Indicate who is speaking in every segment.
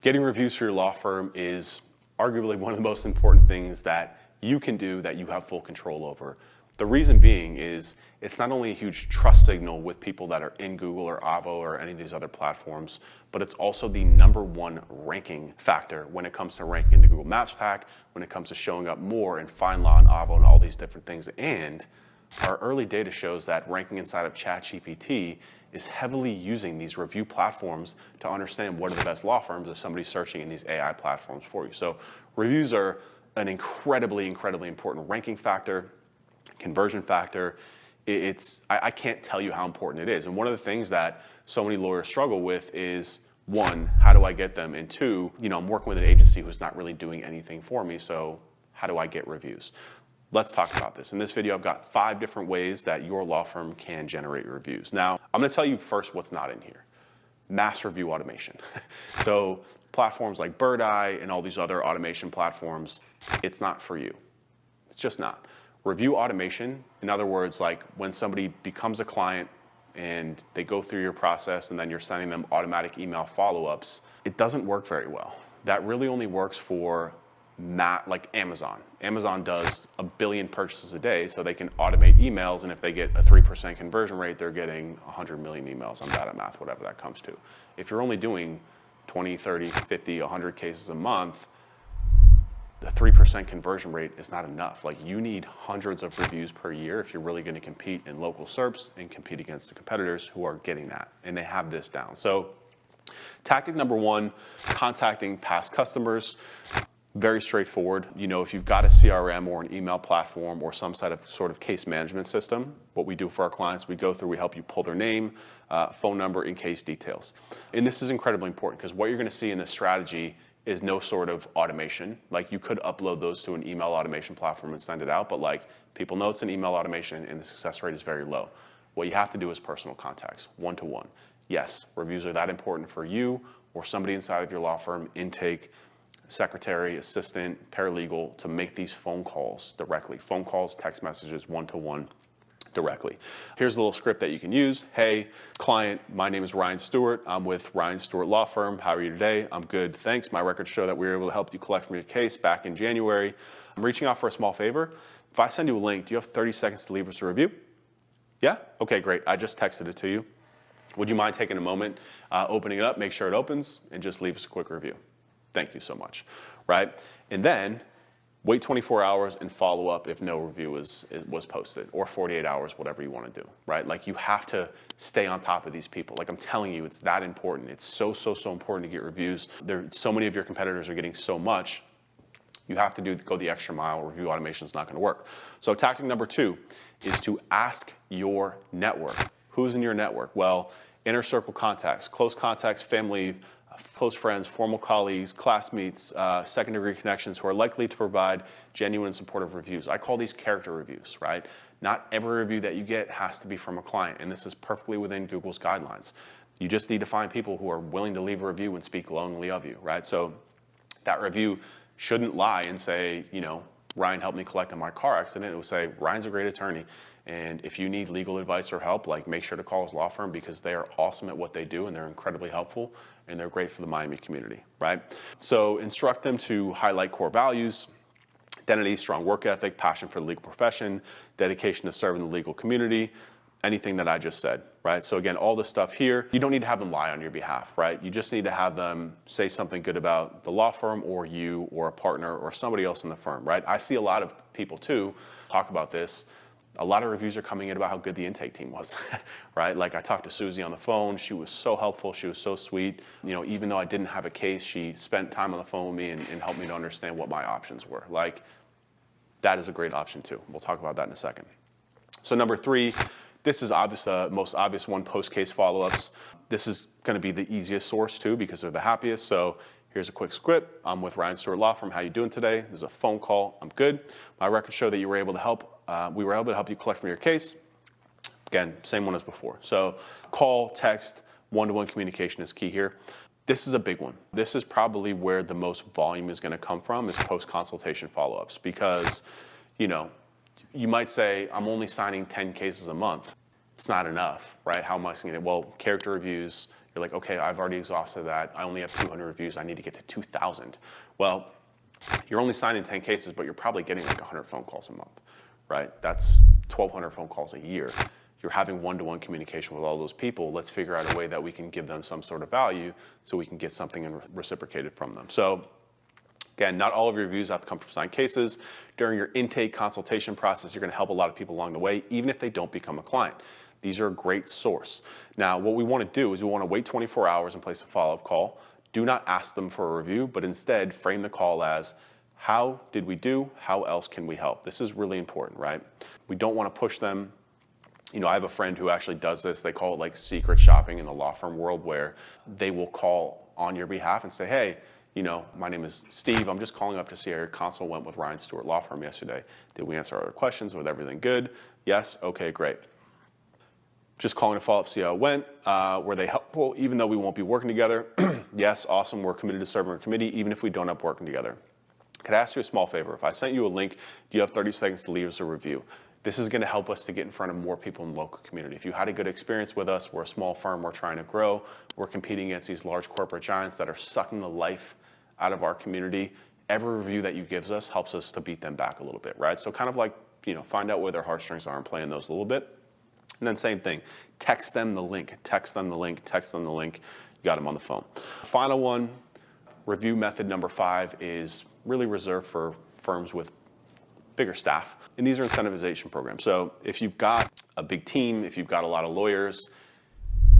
Speaker 1: Getting reviews for your law firm is arguably one of the most important things that you can do that you have full control over. The reason being is it's not only a huge trust signal with people that are in Google or Avvo or any of these other platforms, but it's also the #1 ranking factor when it comes to ranking in the Google Maps pack, when it comes to showing up more in FindLaw and Avvo and all these different things. And our early data shows that ranking inside of ChatGPT is heavily using these review platforms to understand what are the best law firms if somebody's searching in these AI platforms for you. So reviews are an incredibly important ranking factor, conversion factor. I can't tell you how important it is. And one of the things that so many lawyers struggle with is, one, how do I get them? And two, I'm working with an agency who's not really doing anything for me, so how do I get reviews? Let's talk about this. In this video, I've got 5 different ways that your law firm can generate reviews. Now, I'm gonna tell you first what's not in here. Mass review automation. So platforms like BirdEye and all these other automation platforms, it's not for you. It's just not. Review automation, in other words, like when somebody becomes a client and they go through your process and then you're sending them automatic email follow-ups, it doesn't work very well. That really only works for like Amazon. Amazon does 1 billion purchases a day, so they can automate emails, and if they get a 3% conversion rate, they're getting 100 million emails. I'm bad at math, whatever that comes to. If you're only doing 20, 30, 50, 100 cases a month, the 3% conversion rate is not enough. Like, you need hundreds of reviews per year if you're really going to compete in local SERPs and compete against the competitors who are getting that, and they have this down. So tactic #1, contacting past customers. Very straightforward. If you've got a CRM or an email platform or some sort of case management system, what we do for our clients, we go through, we help you pull their name, phone number, and case details. And this is incredibly important because what you're going to see in this strategy is no sort of automation. Like, you could upload those to an email automation platform and send it out, but like, people know it's an email automation and the success rate is very low. What you have to do is personal contacts, one-to-one. Yes, reviews are that important for you or somebody inside of your law firm, intake, secretary, assistant, paralegal, to make these phone calls directly. Phone calls, text messages, one-to-one directly. Here's a little script that you can use. Hey, client, my name is Ryan Stewart. I'm with Ryan Stewart Law Firm. How are you today? I'm good, thanks. My records show that we were able to help you collect from your case back in January. I'm reaching out for a small favor. If I send you a link, do you have 30 seconds to leave us a review? Yeah? Okay, great. I just texted it to you. Would you mind taking a moment, opening it up, make sure it opens, and just leave us a quick review? Thank you so much, right? And then wait 24 hours and follow up if no review was posted, or 48 hours, whatever you want to do, right? Like, you have to stay on top of these people. Like, I'm telling you, it's that important. It's so important to get reviews. So many of your competitors are getting so much. You have to go the extra mile. Review automation is not going to work. So tactic #2 is to ask your network. Who's in your network? Well, inner circle contacts, close contacts, family, close friends, former colleagues, classmates, second-degree connections who are likely to provide genuine and supportive reviews. I call these character reviews, right? Not every review that you get has to be from a client, and this is perfectly within Google's guidelines. You just need to find people who are willing to leave a review and speak glowingly of you, right? So that review shouldn't lie and say, Ryan helped me collect on my car accident. It will say, Ryan's a great attorney, and if you need legal advice or help, like, make sure to call his law firm because they are awesome at what they do and they're incredibly helpful and they're great for the Miami community, right? So instruct them to highlight core values: identity, strong work ethic, passion for the legal profession, dedication to serving the legal community, anything that I just said, right? So again, all this stuff here, you don't need to have them lie on your behalf, right? You just need to have them say something good about the law firm or you or a partner or somebody else in the firm, right? I see a lot of people too talk about this. A lot of reviews are coming in about how good the intake team was, right? Like, I talked to Susie on the phone. She was so helpful. She was so sweet. Even though I didn't have a case, she spent time on the phone with me and helped me to understand what my options were. Like, that is a great option too. We'll talk about that in a second. So #3, this is most obvious one, post-case follow-ups. This is going to be the easiest source too because they're the happiest. So here's a quick script. I'm with Ryan Stewart Law Firm. How you doing today? There's a phone call. I'm good. My records show that you were able to help. We were able to help you collect from your case. Again, same one as before. So call, text, one-to-one communication is key here. This is a big one. This is probably where the most volume is going to come from, is post-consultation follow-ups, because, you might say, I'm only signing 10 cases a month. It's not enough, right? How am I seeing it? Well, character reviews, You're like, okay, I've already exhausted that. I only have 200 reviews. I need to get to 2,000. Well, you're only signing 10 cases, but you're probably getting like 100 phone calls a month, right? That's 1,200 phone calls a year. You're having one-to-one communication with all those people. Let's figure out a way that we can give them some sort of value so we can get something reciprocated from them. So again, not all of your reviews have to come from signed cases. During your intake consultation process, you're going to help a lot of people along the way, even if they don't become a client. These are a great source. Now, what we want to do is we want to wait 24 hours and place a follow-up call. Do not ask them for a review, but instead frame the call as, how did we do? How else can we help? This is really important, right? We don't want to push them. You know, I have a friend who actually does this. They call it like secret shopping in the law firm world, where they will call on your behalf and say, hey, you know, my name is Steve. I'm just calling up to see how your consult went with Ryan Stewart Law Firm yesterday. Did we answer all your questions? Was everything good? Yes? Okay, great. Just calling to follow up, see how it went. Were they helpful, even though we won't be working together? Yes, awesome. We're committed to serving our committee, even if we don't end up working together. Could I ask you a small favor? If I sent you a link, do you have 30 seconds to leave us a review? This is going to help us to get in front of more people in the local community. If you had a good experience with us, we're a small firm, we're trying to grow, we're competing against these large corporate giants that are sucking the life out of our community. Every review that you give us helps us to beat them back a little bit, right? So kind of like, you know, find out where their heartstrings are and play in those a little bit. And then same thing, text them the link, text them the link, text them the link. You got them on the phone. Final one, review method number 5 is really reserved for firms with bigger staff. And these are incentivization programs. So if you've got a big team, if you've got a lot of lawyers,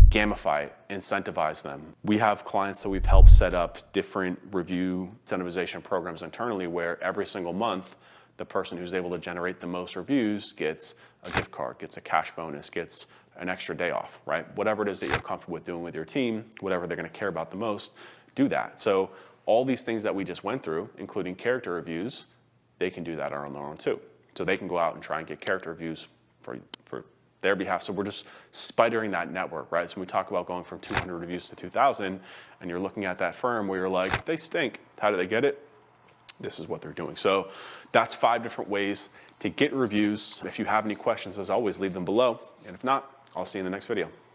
Speaker 1: gamify it, incentivize them. We have clients that we've helped set up different review incentivization programs internally, where every single month, the person who's able to generate the most reviews gets a gift card, gets a cash bonus, gets an extra day off, right? Whatever it is that you're comfortable with doing with your team, whatever they're gonna care about the most, do that. So all these things that we just went through, including character reviews, they can do that on their own too. So they can go out and try and get character reviews for their behalf. So we're just spidering that network, right? So when we talk about going from 200 reviews to 2,000, and you're looking at that firm where you're like, they stink. How do they get it? This is what they're doing. So that's 5 different ways to get reviews. If you have any questions, as always, leave them below. And if not, I'll see you in the next video.